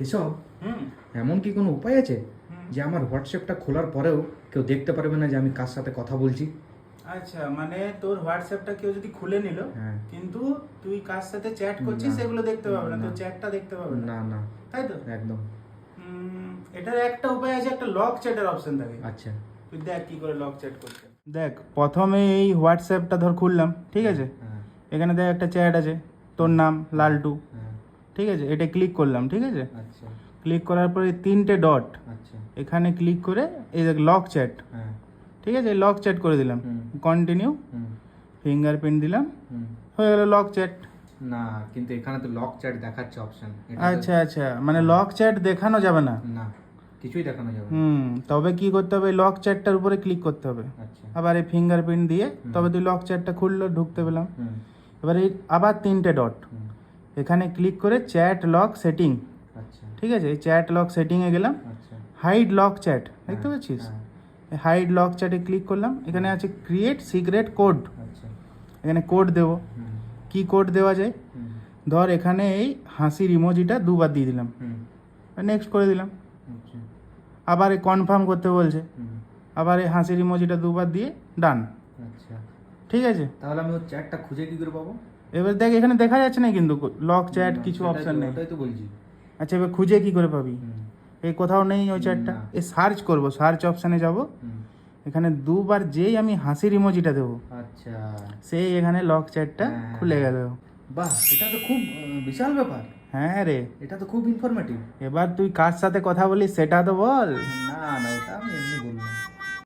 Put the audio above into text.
এসব এমন কি কোনো উপায় আছে যে আমার হোয়াটসঅ্যাপটা খোলার পরেও কেউ দেখতে পারবে না যে আমি কার সাথে কথা বলছি? আচ্ছা, মানে তোর হোয়াটসঅ্যাপটা কেউ যদি খুলে নিল, হ্যাঁ। কিন্তু তুই কার সাথে চ্যাট করছিস না। সেগুলো দেখতে পাবে না, না। তোর চ্যাটটা দেখতে পাবে না, না না, তাই তো? একদম। এটার একটা উপায় আছে, একটা লক চ্যাটের অপশন থাকে। আচ্ছা। তুই দেখ কি করে লক চ্যাট করতে। দেখ, প্রথমে এই হোয়াটসঅ্যাপটা ধর খুললাম, ঠিক আছে? হ্যাঁ। এখানে দেখ একটা চ্যাট আছে, তোর নাম লালটু, হ্যাঁ। ঠিক আছে? এটা ক্লিক করলাম, ঠিক আছে? আচ্ছা। ক্লিক করার পরে তিনটে ডট, আচ্ছা। এখানে ক্লিক করে এই দেখ লক চ্যাট, হ্যাঁ। ঠিক আছে? লক চ্যাট করে দিলাম, কন্টিনিউ, ফিঙ্গারপ্রিন্ট দিলাম, হয়ে গেল লক চ্যাট। না, কিন্তু এখানে তো লক চ্যাট দেখাচ্ছে অপশন। আচ্ছা আচ্ছা, মানে লক চ্যাট দেখানো যাবে না? না, কিছুই দেখানো যাবে না। তবে কি করতে হবে, লক চ্যাটটার উপরে ক্লিক করতে হবে, আচ্ছা। আবার এই ফিঙ্গারপ্রিন্ট দিয়ে তবে তুই লক চ্যাটটা খুললো, ঢুকতে পেলাম। এবার এই আবার তিনটে ডট, এখানে ক্লিক করে চ্যাট লক সেটিং, আচ্ছা। ঠিক আছে? এই চ্যাট লক সেটিংয়ে গেলাম, আচ্ছা। হাইড লক চ্যাট, দেখতে পাচ্ছিস? হ্যাঁ। হাইড লক চ্যাটে ক্লিক করলাম, এখানে আছে ক্রিয়েট সিক্রেট কোড, আচ্ছা। এখানে কোড দেবো। কি কোড দেওয়া যায়? ধর এখানে এই হাসির ইমোজিটা দুবার দিয়ে দিলাম, নেক্সট করে দিলাম। আচ্ছা। আবার এই কনফার্ম করতে বলছে, আবার এই হাসির ইমোজিটা দুবার দিয়ে ডান। আচ্ছা, ঠিক আছে? তাহলে আমি ওর চ্যাটটা খুঁজে কি করে পাবো? এবার দেখ এখানে দেখা যাচ্ছে না কিন্তু লক চ্যাট, না, কিছু সেটাই অপশন তো- নেই। ওটাই তো বলছি। আচ্ছা, এবার খুঁজে কি করে পাবি? এই কোথাও নেই ওই চ্যাটটা। না। এই সার্চ করব, সার্চ অপশানে যাব, এখানে দুবার যেই আমি হাসির ইমোজিটা দেবো, আচ্ছা। সেই এখানে লক চ্যাটটা হ্যাঁ। খুলে গেল। বাহ, এটা তো খুব বিশাল ব্যাপার। হ্যাঁ রে, এটা তো খুব ইনফরমেটিভ। এবার তুই কার সাথে কথা বলিস সেটা তো বল। না না, ওটা আমি এমনি বললাম।